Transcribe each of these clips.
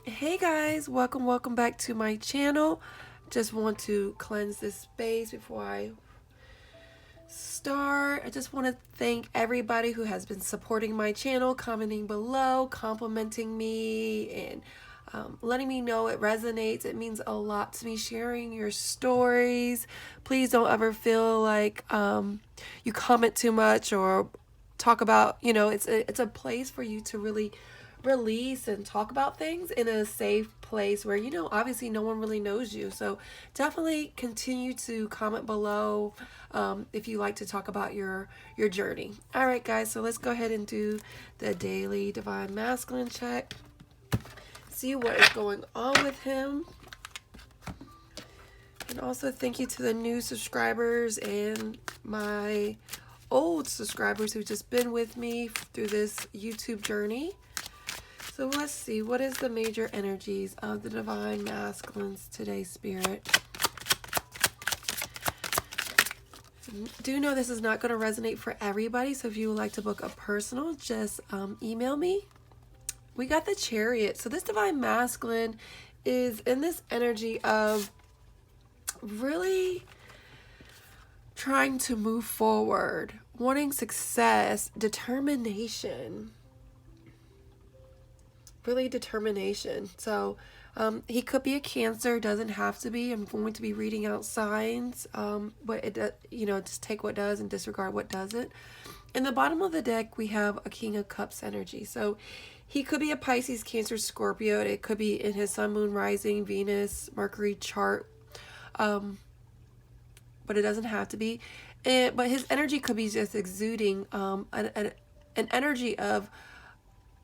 Hey guys, welcome back to my channel. Just want to cleanse this space before I start. I just want to thank everybody who has been supporting my channel, commenting below, complimenting me, and letting me know it resonates. It means a lot to me, sharing your stories. Please don't ever feel like you comment too much or talk about, it's a place for you to really release and talk about things in a safe place where, obviously no one really knows you. So definitely continue to comment below if you like to talk about your journey. All right, guys, so let's go ahead and do the daily divine masculine check. See what is going on with him. And also thank you to the new subscribers and my old subscribers who've just been with me through this YouTube journey. So let's see, what is the major energies of the divine masculines today, Spirit? Do know this is not going to resonate for everybody, so if you would like to book a personal, just email me. We got the Chariot. So this divine masculine is in this energy of really trying to move forward, wanting success, determination. Really determination. So he could be a Cancer, doesn't have to be. I'm going to be reading out signs, but it, just take what does and disregard what doesn't. In the bottom of the deck, we have a King of Cups energy. So he could be a Pisces, Cancer, Scorpio. It could be in his Sun, Moon, Rising, Venus, Mercury chart, but it doesn't have to be. But his energy could be just exuding an energy of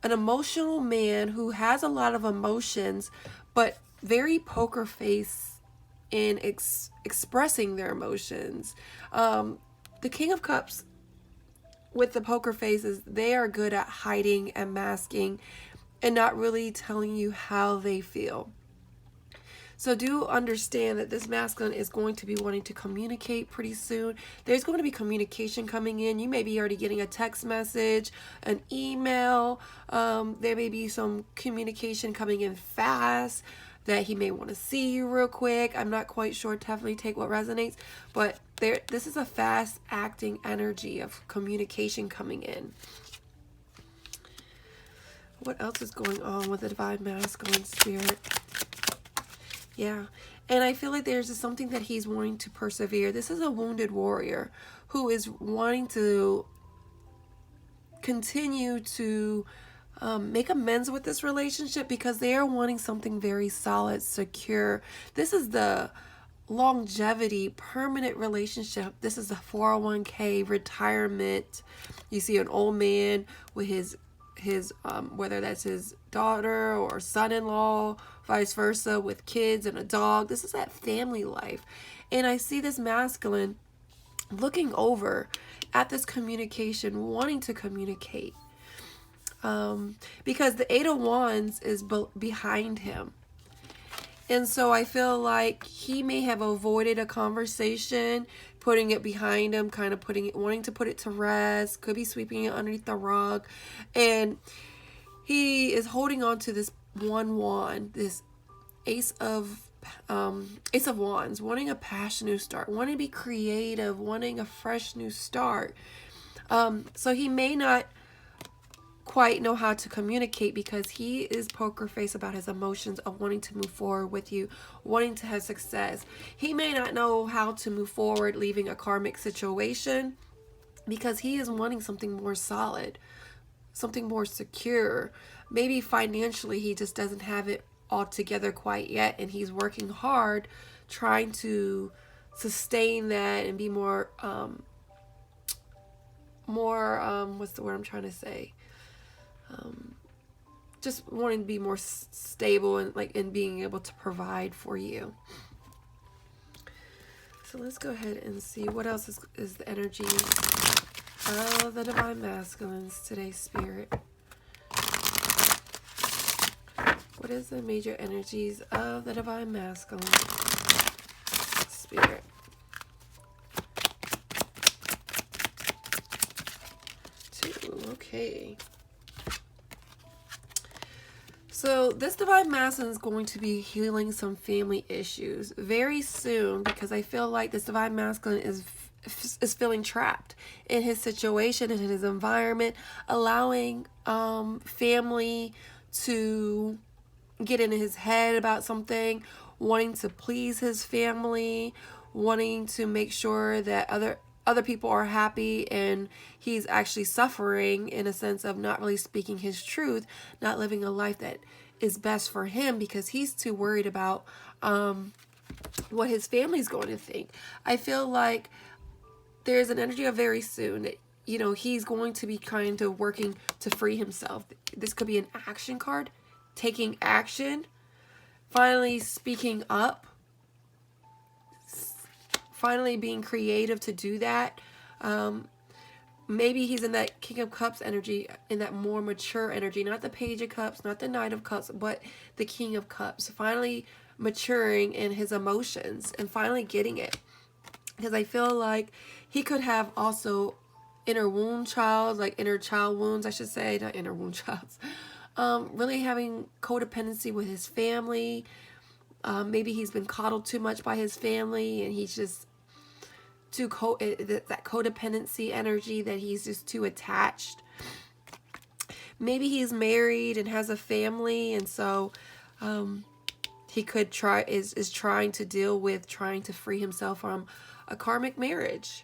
an emotional man who has a lot of emotions, but very poker face in expressing their emotions. The King of Cups with the poker faces, they are good at hiding and masking and not really telling you how they feel. So do understand that this masculine is going to be wanting to communicate pretty soon. There's going to be communication coming in. You may be already getting a text message, an email. There may be some communication coming in fast that he may want to see you real quick. I'm not quite sure. Definitely take what resonates. But this is a fast acting energy of communication coming in. What else is going on with the divine masculine, Spirit? Yeah, and I feel like there's just something that he's wanting to persevere. This is a wounded warrior who is wanting to continue to make amends with this relationship because they are wanting something very solid, secure. This is the longevity, permanent relationship. This is the 401k, retirement. You see an old man with his whether that's his daughter or son-in-law, vice versa, with kids and a dog. This is that family life. And I see this masculine looking over at this communication, wanting to communicate. Because the Eight of Wands is behind him. And so I feel like he may have avoided a conversation, putting it behind him, kind of wanting to put it to rest, could be sweeping it underneath the rug. And he is holding on to this one wand, this Ace of Wands, wanting a passion new start, wanting to be creative, wanting a fresh new start. So he may not quite know how to communicate because he is poker face about his emotions of wanting to move forward with you, wanting to have success. He may not know how to move forward leaving a karmic situation because he is wanting something more solid, something more secure. Maybe financially he just doesn't have it all together quite yet, and he's working hard trying to sustain that and be more what's the word I'm trying to say? Just wanting to be more stable and being able to provide for you. So let's go ahead and see what else is the energy of the divine masculines today, Spirit. What is the major energies of the divine masculine, Spirit? Two, okay. So this divine masculine is going to be healing some family issues very soon, because I feel like this divine masculine is feeling trapped in his situation, in his environment, allowing family to get in his head about something, wanting to please his family, wanting to make sure that other people are happy, and he's actually suffering in a sense of not really speaking his truth, not living a life that is best for him, because he's too worried about what his family's going to think. I feel like there's an energy of very soon that, you know, he's going to be kind of working to free himself. This could be an action card, taking action, finally speaking up, finally being creative to do that. Maybe he's in that King of Cups energy, in that more mature energy, not the Page of Cups, not the Knight of Cups, but the King of Cups, finally maturing in his emotions and finally getting it. Because I feel like he could have also inner child wounds, I should say, not inner wound childs. Really having codependency with his family. Maybe he's been coddled too much by his family, and he's just that codependency energy, that he's just too attached. Maybe he's married and has a family, and so he could is trying to deal with trying to free himself from a karmic marriage.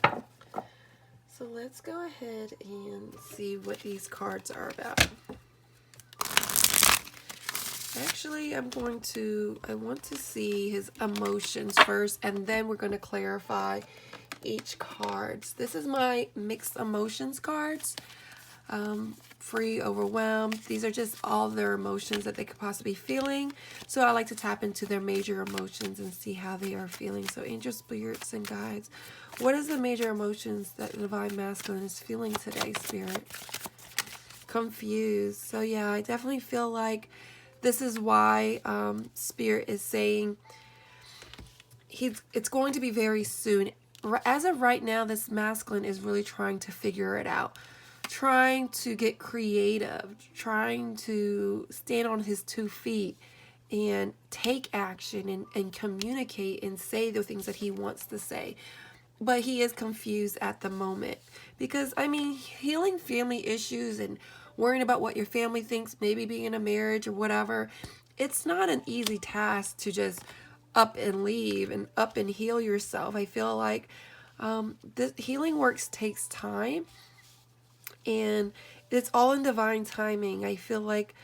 So let's go ahead and see what these cards are about. Actually, I want to see his emotions first, and then we're going to clarify each card. This is my mixed emotions cards. Free, overwhelmed. These are just all their emotions that they could possibly be feeling. So I like to tap into their major emotions and see how they are feeling. So angel spirits and guides, what is the major emotions that the divine masculine is feeling today, Spirit? Confused. So yeah, I definitely feel like this is why Spirit is saying it's going to be very soon. As of right now, this masculine is really trying to figure it out, trying to get creative, trying to stand on his 2 feet and take action and communicate and say the things that he wants to say. But he is confused at the moment, because I mean, healing family issues and worrying about what your family thinks, maybe being in a marriage or whatever, it's not an easy task to just up and leave and up and heal yourself. I feel like the healing works takes time, and it's all in divine timing. I feel like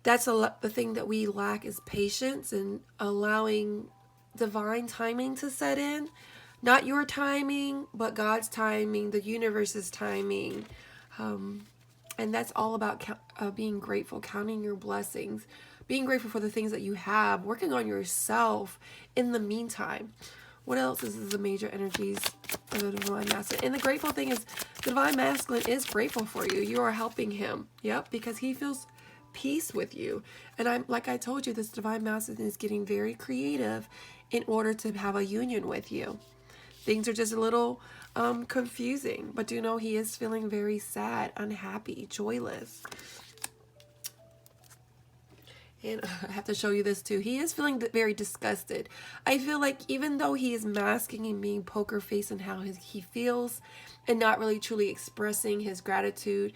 that's the thing that we lack is patience and allowing divine timing to set in. Not your timing, but God's timing, the universe's timing. And that's all about being grateful, counting your blessings, being grateful for the things that you have, working on yourself in the meantime. What else is the major energies of the divine masculine? And the grateful thing is the divine masculine is grateful for you. You are helping him. Yep, because he feels peace with you. And like I told you, this divine masculine is getting very creative in order to have a union with you. Things are just a little confusing, but do know he is feeling very sad, unhappy, joyless. And I have to show you this too. He is feeling very disgusted. I feel like even though he is masking and being poker face and how he feels and not really truly expressing his gratitude,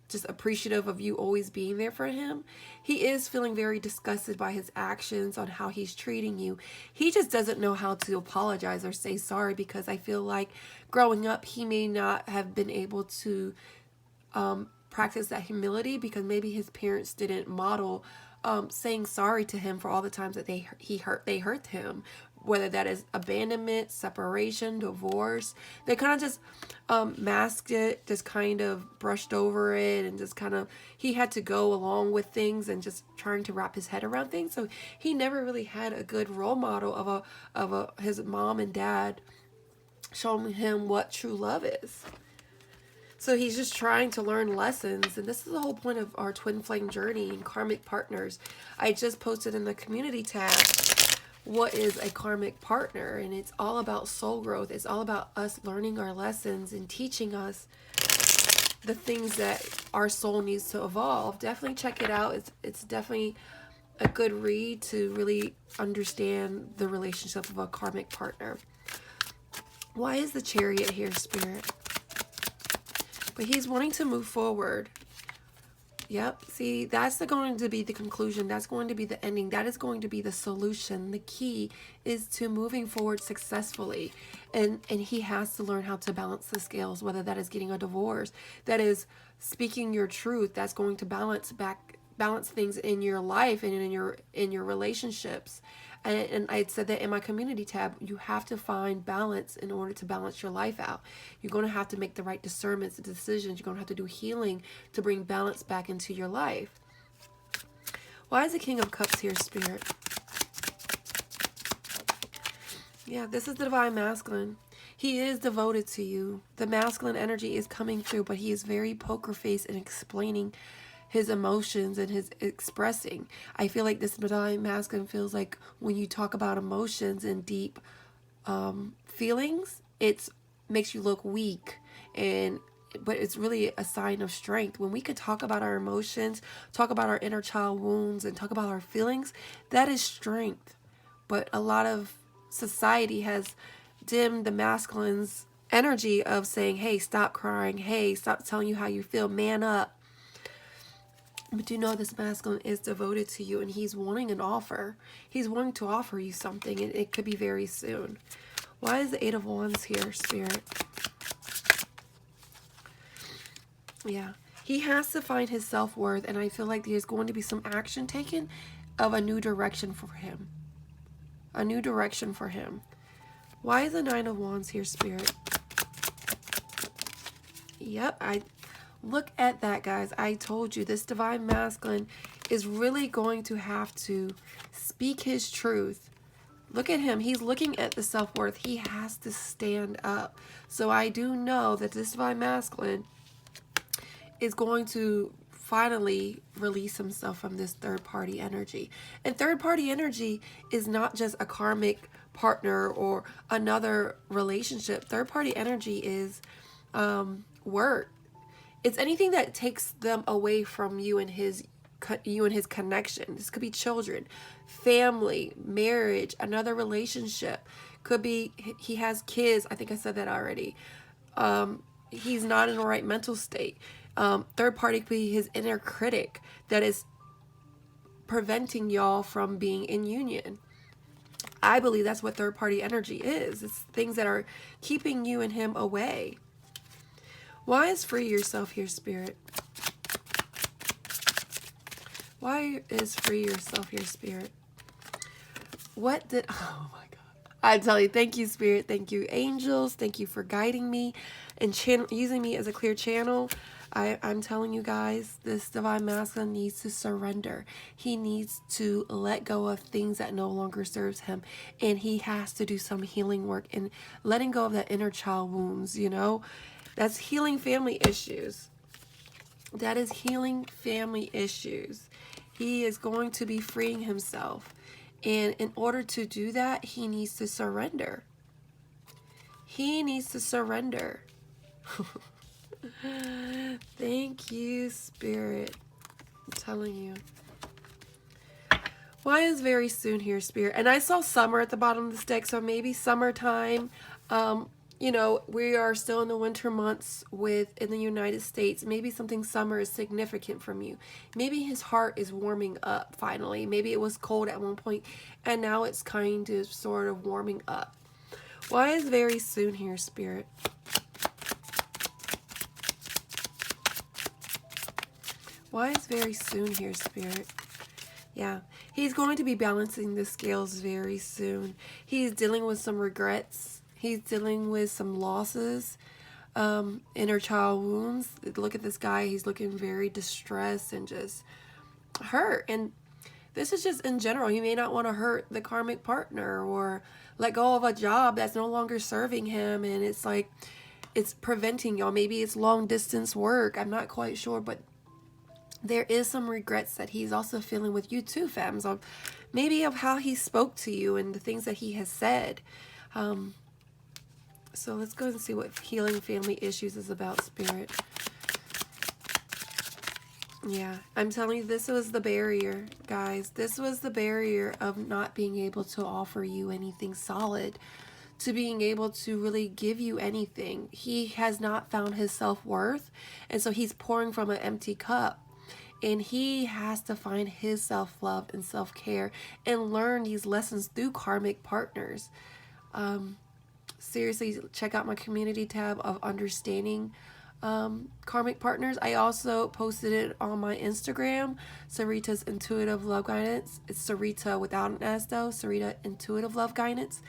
just appreciative of you always being there for him, he is feeling very disgusted by his actions, on how he's treating you. He just doesn't know how to apologize or say sorry, because I feel like growing up he may not have been able to practice that humility, because maybe his parents didn't model saying sorry to him for all the times that they hurt him, whether that is abandonment, separation, divorce. They kind of just masked it, just kind of brushed over it, and just kind of, he had to go along with things and just trying to wrap his head around things. So he never really had a good role model of his mom and dad showing him what true love is. So he's just trying to learn lessons, and this is the whole point of our twin flame journey and karmic partners. I just posted in the community tab what is a karmic partner, and it's all about soul growth. It's all about us learning our lessons and teaching us the things that our soul needs to evolve. Definitely check it out. It's definitely a good read to really understand the relationship of a karmic partner. Why is the Chariot here, Spirit? But he's wanting to move forward. Yep. See, that's going to be the conclusion. That's going to be the ending. That is going to be the solution. The key is to moving forward successfully. And he has to learn how to balance the scales, whether that is getting a divorce, that is speaking your truth, that's going to balance things in your life and in your relationships. And I said that in my community tab, you have to find balance in order to balance your life out. You're going to have to make the right discernments and decisions. You're going to have to do healing to bring balance back into your life. Why is the King of Cups here, Spirit? Yeah, this is the Divine Masculine. He is devoted to you. The masculine energy is coming through, but he is very poker face in explaining his emotions and his expressing. I feel like this Divine Masculine feels like when you talk about emotions and deep feelings, it makes you look weak, but it's really a sign of strength. When we could talk about our emotions, talk about our inner child wounds, and talk about our feelings, that is strength. But a lot of society has dimmed the masculine's energy of saying, hey, stop crying. Hey, stop telling you how you feel. Man up. But you know this masculine is devoted to you, and he's wanting an offer. He's wanting to offer you something, and it could be very soon. Why is the Eight of Wands here, Spirit? Yeah. He has to find his self-worth, and I feel like there's going to be some action taken of a new direction for him. A new direction for him. Why is the Nine of Wands here, Spirit? Yep, look at that, guys. I told you this Divine Masculine is really going to have to speak his truth. Look at him. He's looking at the self-worth. He has to stand up. So I do know that this Divine Masculine is going to finally release himself from this third-party energy. And third-party energy is not just a karmic partner or another relationship. Third-party energy is work. It's anything that takes them away from you and his connection. This could be children, family, marriage, another relationship. Could be he has kids. I think I said that already. He's not in the right mental state. Third party could be his inner critic that is preventing y'all from being in union. I believe that's what third party energy is. It's things that are keeping you and him away. Why is free yourself here, Spirit? Why is free yourself here, Spirit? What did... Oh my God. I tell you, thank you, Spirit. Thank you, angels. Thank you for guiding me and using me as a clear channel. I'm telling you guys, this Divine Masculine needs to surrender. He needs to let go of things that no longer serves him. And he has to do some healing work and letting go of that inner child wounds, you know? That's healing family issues. That is healing family issues. He is going to be freeing himself. And in order to do that, he needs to surrender. He needs to surrender. Thank you, Spirit. I'm telling you. Why is very soon here, Spirit? And I saw summer at the bottom of this deck, so maybe summertime. You know, we are still in the winter months in the United States. Maybe something summer is significant from you. Maybe his heart is warming up finally. Maybe it was cold at one point and now it's kind of sort of warming up. Why is very soon here, Spirit? Why is very soon here, Spirit? Yeah, he's going to be balancing the scales very soon. He's dealing with some regrets. He's dealing with some losses, inner child wounds. Look at this guy. He's looking very distressed and just hurt. And this is just in general. You may not want to hurt the karmic partner or let go of a job that's no longer serving him. And it's like, it's preventing y'all. Maybe it's long distance work. I'm not quite sure, but there is some regrets that he's also feeling with you too, fams. Maybe of how he spoke to you and the things that he has said. So let's go and see what healing family issues is about, Spirit. Yeah, I'm telling you, this was the barrier, guys. This was the barrier of not being able to offer you anything solid, to being able to really give you anything. He has not found his self-worth, and so he's pouring from an empty cup. And he has to find his self-love and self-care and learn these lessons through karmic partners. Seriously, check out my community tab of understanding karmic partners. I also posted it on my Instagram, Sarita's Intuitive Love Guidance. It's Sarita without an S though, Sarita Intuitive Love Guidance.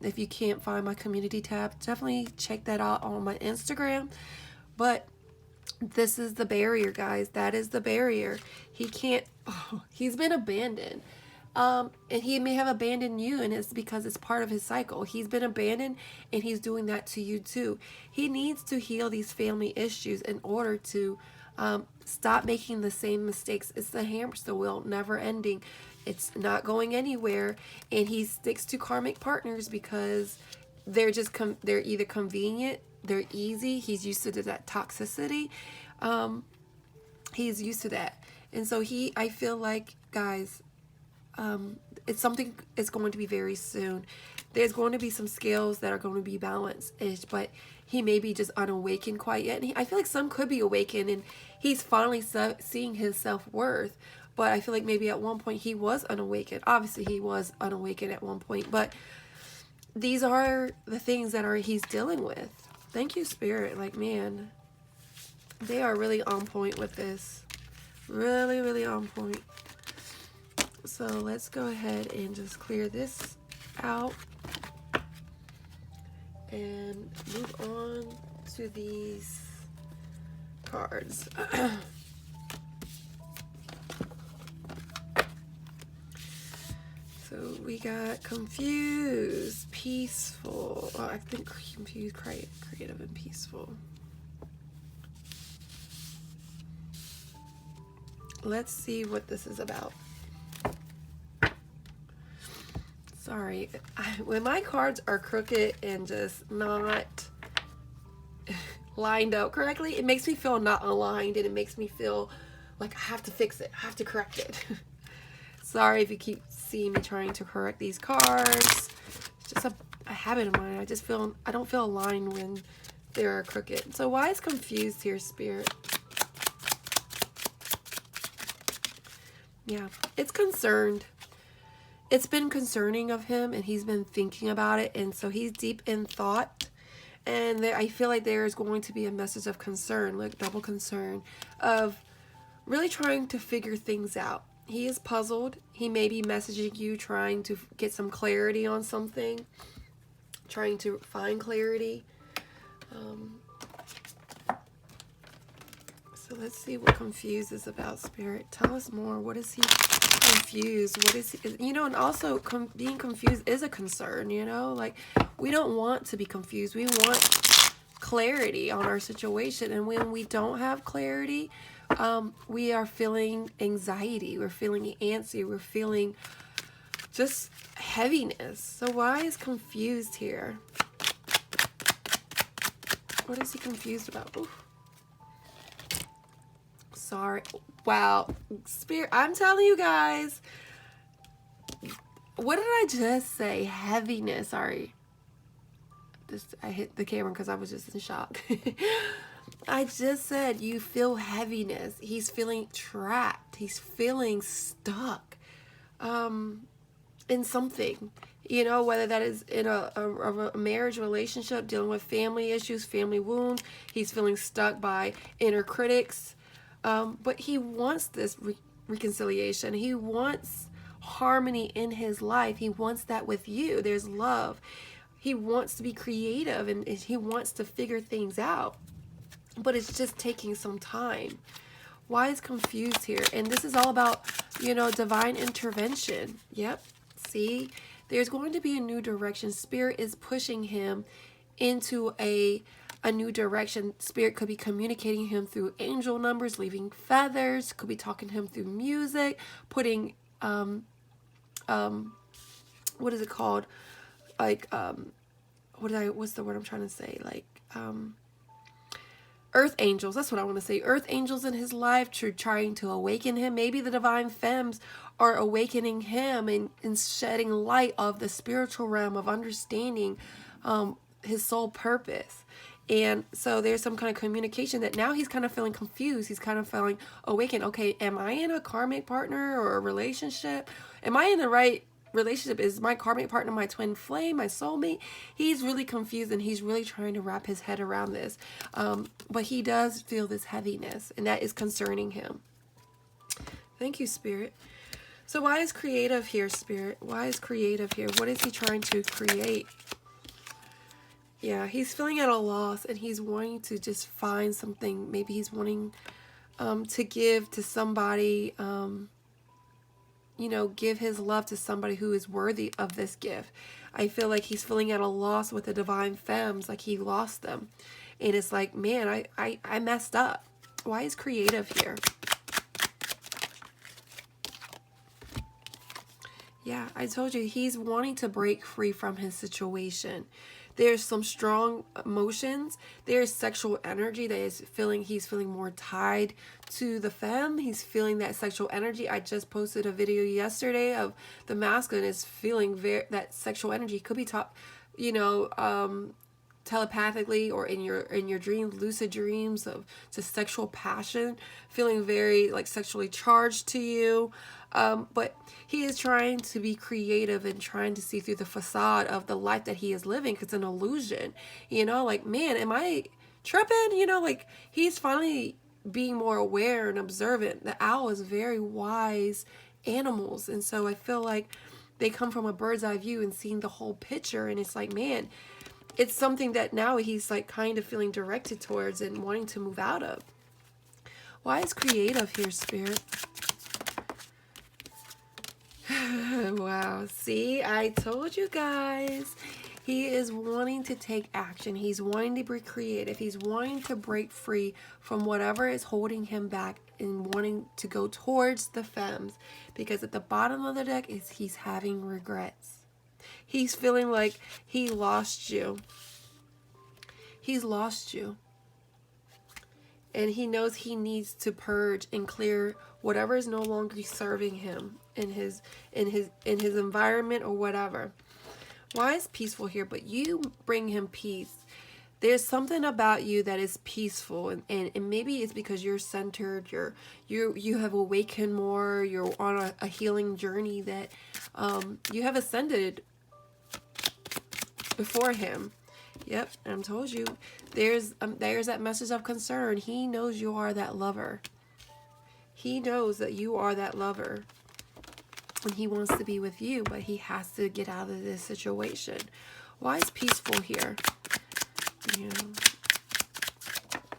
If you can't find my community tab, definitely check that out on my Instagram. But this is the barrier, guys. That is the barrier. He can't, he's been abandoned. And he may have abandoned you, and it's because it's part of his cycle. He's been abandoned, and he's doing that to you too. He needs to heal these family issues in order to stop making the same mistakes. It's the hamster wheel, never ending. It's not going anywhere, and he sticks to karmic partners because they're just they're either convenient, they're easy. He's used to that toxicity. He's used to that, and so I feel like, guys, it's going to be very soon. There's going to be some scales that are going to be balanced-ish, but he may be just unawakened quite yet. And I feel like some could be awakened, and he's finally seeing his self-worth. But I feel like maybe at one point he was unawakened. Obviously, he was unawakened at one point. But these are the things that he's dealing with. Thank you, Spirit. Like, man, they are really on point with this. Really, really on point. So let's go ahead and just clear this out and move on to these cards. So we got confused, peaceful. Oh, I think confused, creative, and peaceful. Let's see what this is about. Sorry, when my cards are crooked and just not lined up correctly, it makes me feel not aligned, and it makes me feel like I have to fix it. I have to correct it. Sorry if you keep seeing me trying to correct these cards. It's just a habit of mine. I don't feel aligned when they're crooked. So why is confused here, Spirit? Yeah, it's concerned. It's been concerning of him, and he's been thinking about it, and so he's deep in thought. And I feel like there is going to be a message of concern, like double concern, of really trying to figure things out. He is puzzled. He may be messaging you, trying to get some clarity on something, trying to find clarity. So let's see what confused is about, Spirit. Tell us more. What is he confused? What is he, you know, and also being confused is a concern, you know? Like, we don't want to be confused. We want clarity on our situation. And when we don't have clarity, we are feeling anxiety. We're feeling antsy. We're feeling just heaviness. So why is confused here? What is he confused about? Oof. Sorry. Wow. Spirit, I'm telling you guys. What did I just say? Heaviness. Sorry. I hit the camera because I was just in shock. I just said you feel heaviness. He's feeling trapped. He's feeling stuck in something. You know, whether that is in a marriage relationship, dealing with family issues, family wounds. He's feeling stuck by inner critics. But he wants this reconciliation. He wants harmony in his life. He wants that with you. There's love. He wants to be creative, and he wants to figure things out. But it's just taking some time. Why is confused here? And this is all about, you know, divine intervention. Yep. See? There's going to be a new direction. Spirit is pushing him into a new direction. Spirit could be communicating him through angel numbers, leaving feathers, could be talking to him through music, putting what is it called? Like what's the word I'm trying to say? Like earth angels, that's what I want to say, earth angels in his life trying to awaken him. Maybe the divine femmes are awakening him and shedding light of the spiritual realm of understanding his soul purpose. And so there's some kind of communication that now he's kind of feeling confused. He's kind of feeling awakened. Okay, am I in a karmic partner or a relationship? Am I in the right relationship? Is my karmic partner my twin flame, my soulmate? He's really confused and he's really trying to wrap his head around this. But he does feel this heaviness, and that is concerning him. Thank you, Spirit. So why is creative here, Spirit? Why is creative here? What is he trying to create? Yeah, he's feeling at a loss and he's wanting to just find something. Maybe he's wanting to give to somebody, you know, give his love to somebody who is worthy of this gift. I feel like he's feeling at a loss with the divine femmes, like he lost them. And it's like, man, I messed up. Why is creative here? Yeah, I told you, he's wanting to break free from his situation. There's some strong emotions. There's sexual energy that is he's feeling more tied to the femme. He's feeling that sexual energy. I just posted a video yesterday of the masculine is feeling that sexual energy. Could be you know, telepathically or in your dreams, lucid dreams of just sexual passion, feeling very like sexually charged to you. But he is trying to be creative and trying to see through the facade of the life that he is living, because it's an illusion. You know, like, man, am I tripping? You know, like, he's finally being more aware and observant. The owl is very wise animals, and so I feel like they come from a bird's eye view and seeing the whole picture, and it's like, man, it's something that now he's like kind of feeling directed towards and wanting to move out of. Why is creative here, Spirit? Wow, see, I told you guys. He is wanting to take action. He's wanting to be creative. He's wanting to break free from whatever is holding him back and wanting to go towards the femmes. Because at the bottom of the deck is he's having regrets. He's feeling like he lost you. He's lost you. And he knows he needs to purge and clear whatever is no longer serving him in his environment or whatever. Why is peaceful here? But you bring him peace. There's something about you that is peaceful, and maybe it's because you're centered, you have awakened more, you're on a healing journey that you have ascended before him. Yep, I told you. There's that message of concern. He knows you are that lover. He knows that you are that lover. And he wants to be with you, but he has to get out of this situation. Why is peaceful here? You know,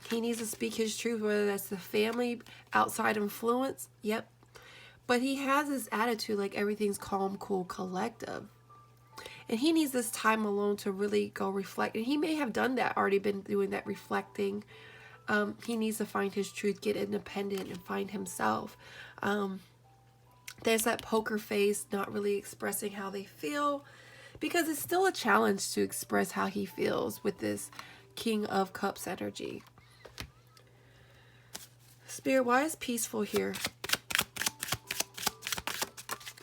he needs to speak his truth, whether that's the family, outside influence. Yep. But he has this attitude like everything's calm, cool, collective. And he needs this time alone to really go reflect. And he may have done that, already been doing that reflecting. He needs to find his truth, get independent, and find himself. There's that poker face, not really expressing how they feel, because it's still a challenge to express how he feels with this King of Cups energy. Spirit, why is peaceful here?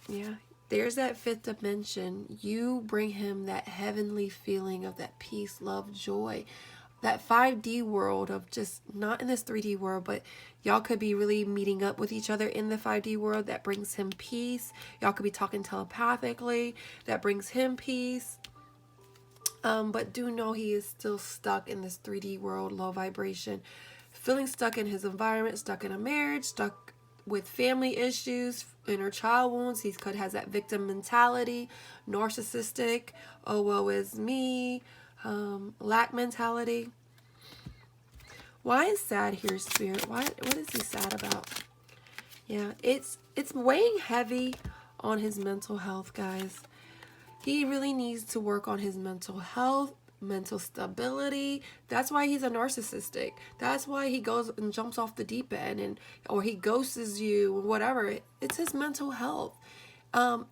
Yeah. There's that fifth dimension. You bring him that heavenly feeling of that peace, love, joy. That 5D world of just, not in this 3D world, but y'all could be really meeting up with each other in the 5D world. That brings him peace. Y'all could be talking telepathically. That brings him peace. But do know he is still stuck in this 3D world, low vibration. Feeling stuck in his environment, stuck in a marriage, stuck with family issues, inner child wounds. He has that victim mentality, narcissistic, oh woe is me, lack mentality. Why is sad here, Spirit? What is he sad about? Yeah, it's weighing heavy on his mental health, guys. He really needs to work on his mental health, mental stability. That's why he's a narcissistic. That's why he goes and jumps off the deep end, or he ghosts you, whatever. It's his mental health.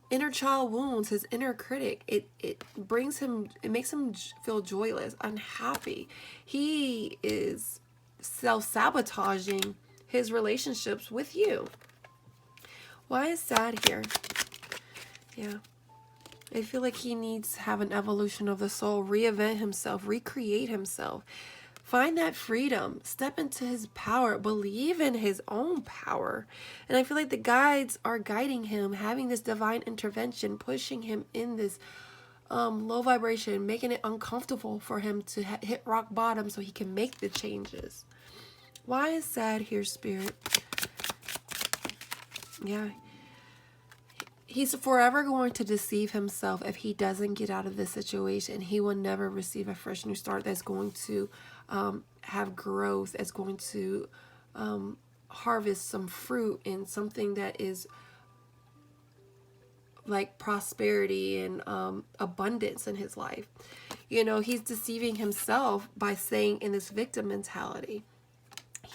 Inner child wounds, his inner critic. It makes him feel joyless, unhappy. He is self-sabotaging his relationships with you. Why is sad here? Yeah. I feel like he needs to have an evolution of the soul, reinvent himself, recreate himself. Find that freedom. Step into his power. Believe in his own power. And I feel like the guides are guiding him, having this divine intervention, pushing him in this low vibration, making it uncomfortable for him to hit rock bottom so he can make the changes. Why is sad here, Spirit? Yeah. He's forever going to deceive himself if he doesn't get out of this situation. He will never receive a fresh new start that's going to have growth, that's going to harvest some fruit and something that is like prosperity and abundance in his life. You know, he's deceiving himself by staying in this victim mentality.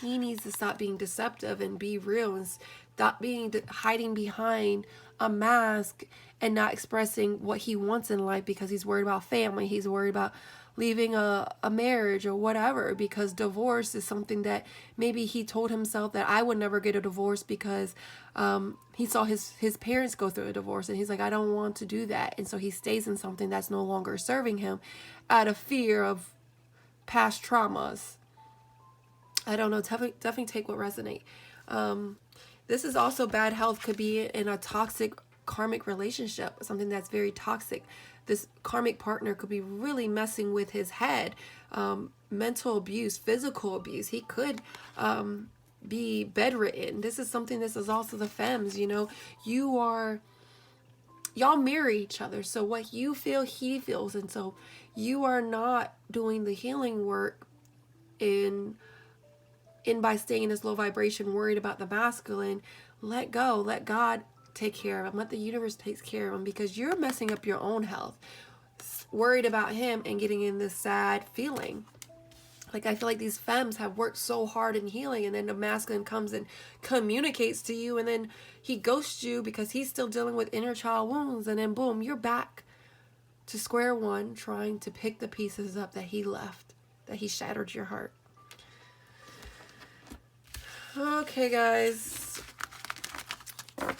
He needs to stop being deceptive and be real and stop hiding behind a mask and not expressing what he wants in life because he's worried about family. He's worried about leaving a marriage or whatever, because divorce is something that maybe he told himself that I would never get a divorce because he saw his parents go through a divorce, and he's like, I don't want to do that. And so he stays in something that's no longer serving him out of fear of past traumas. I don't know. Definitely take what resonate. This is also bad health. Could be in a toxic karmic relationship, something that's very toxic. This karmic partner could be really messing with his head. Mental abuse, physical abuse. He could be bedridden. This is something, this is also the femmes, you know. Y'all mirror each other. So what you feel, he feels. And so you are not doing the healing work in by staying in this low vibration, worried about the masculine. Let go. Let God take care of him. Let the universe take care of him, because you're messing up your own health, worried about him and getting in this sad feeling. Like, I feel like these femmes have worked so hard in healing, and then the masculine comes and communicates to you, and then he ghosts you because he's still dealing with inner child wounds, and then boom, you're back to square one, trying to pick the pieces up that he left, that he shattered your heart. Okay, guys,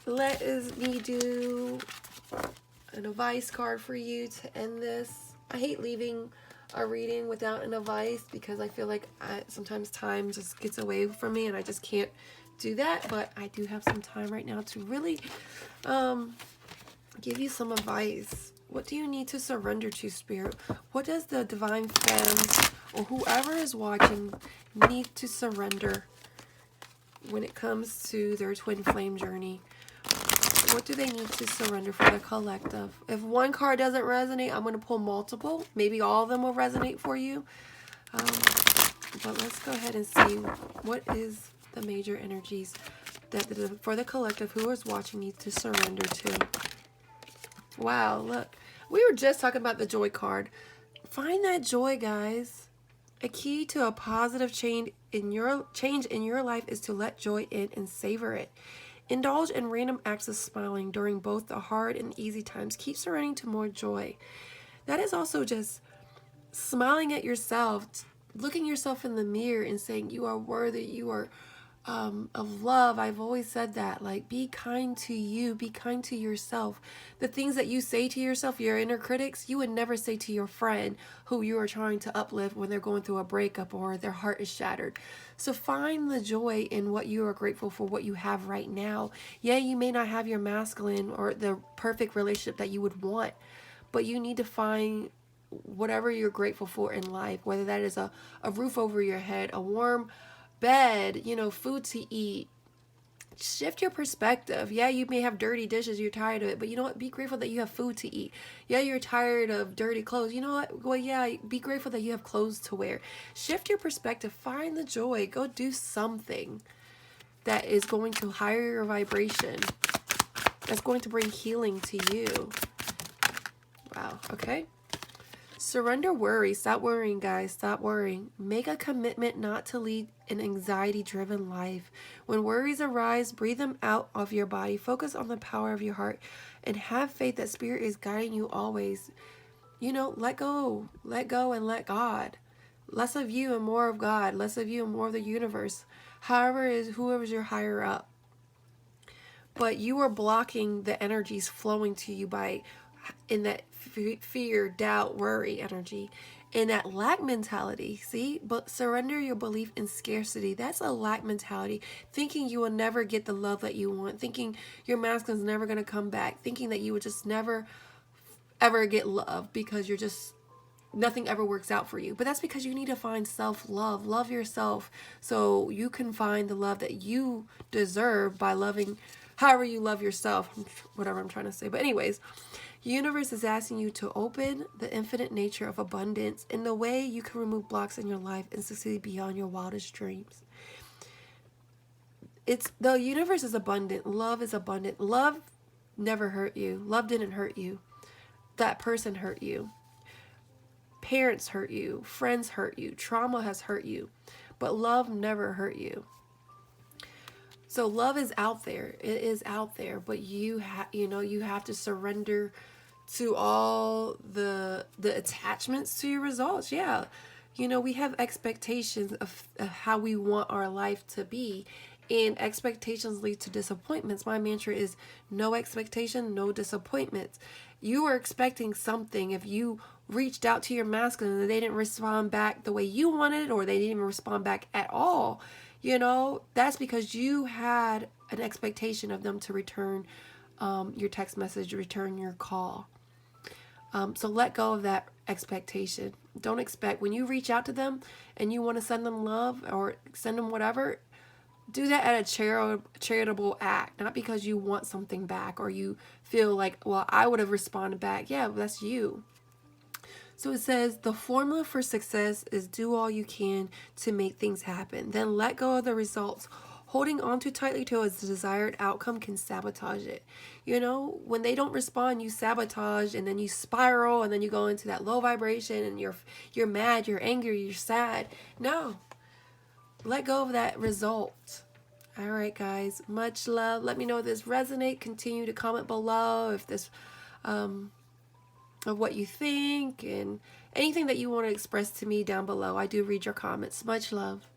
let me do an advice card for you to end this. I hate leaving a reading without an advice because I feel like sometimes time just gets away from me and I just can't do that. But I do have some time right now to really give you some advice. What do you need to surrender to, Spirit? What does the divine femme or whoever is watching need to surrender when it comes to their twin flame journey? What do they need to surrender for the collective? If one card doesn't resonate, I'm going to pull multiple. Maybe all of them will resonate for you. But let's go ahead and see what is the major energies that for the collective who is watching needs to surrender to. Wow, look. We were just talking about the joy card. Find that joy, guys. A key to a positive change in your life is to let joy in and savor it. Indulge in random acts of smiling during both the hard and easy times. Keep surrendering to more joy. That is also just smiling at yourself, looking yourself in the mirror and saying you are worthy, you are of love. I've always said that. Like, be kind to you, be kind to yourself. The things that you say to yourself, your inner critics, you would never say to your friend who you are trying to uplift when they're going through a breakup or their heart is shattered. So find the joy in what you are grateful for, what you have right now. Yeah, you may not have your masculine or the perfect relationship that you would want, but you need to find whatever you're grateful for in life, whether that is a roof over your head, a warm bed, you know, food to eat. Shift your perspective. Yeah, you may have dirty dishes, you're tired of it, but you know what? Be grateful that you have food to eat. Yeah, you're tired of dirty clothes. You know what? Well, yeah, be grateful that you have clothes to wear. Shift your perspective. Find the joy. Go do something that is going to higher your vibration, that's going to bring healing to you. Wow, okay. Surrender worry. Stop worrying, guys. Stop worrying. Make a commitment not to lead an anxiety-driven life. When worries arise, breathe them out of your body. Focus on the power of your heart and have faith that Spirit is guiding you always. You know, let go. Let go and let God. less of you and more of God, less of you and more of the universe. However, is whoever's your higher up. But you are blocking the energies flowing to you by in that fear, doubt, worry energy, in that lack mentality. See, but surrender your belief in scarcity. That's a lack mentality. Thinking you will never get the love that you want. Thinking your masculine's never going to come back. Thinking that you would just never ever get love because you're just nothing ever works out for you. But that's because you need to find self-love. Love yourself so you can find the love that you deserve by loving however you love yourself. Whatever I'm trying to say. But anyways, the universe is asking you to open the infinite nature of abundance in the way you can remove blocks in your life and succeed beyond your wildest dreams. The universe is abundant. Love is abundant. Love never hurt you. Love didn't hurt you. That person hurt you. Parents hurt you. Friends hurt you. Trauma has hurt you. But love never hurt you. So love is out there. It is out there. But you have to surrender to all the attachments to your results. Yeah. We have expectations of how we want our life to be. And expectations lead to disappointments. My mantra is no expectation, no disappointments. You are expecting something. If you reached out to your masculine and they didn't respond back the way you wanted, or they didn't even respond back at all, that's because you had an expectation of them to return your text message, return your call. So let go of that expectation. Don't expect, when you reach out to them and you want to send them love or send them whatever, do that at a charitable act, not because you want something back or you feel like, well, I would have responded back. Yeah, that's you. So it says the formula for success is do all you can to make things happen. Then let go of the results. Holding on too tightly to a desired outcome can sabotage it. When they don't respond, you sabotage, and then you spiral, and then you go into that low vibration, and you're mad, you're angry, you're sad. No. Let go of that result. All right, guys. Much love. Let me know if this resonates. Continue to comment below if this of what you think and anything that you want to express to me down below. I do read your comments. Much love.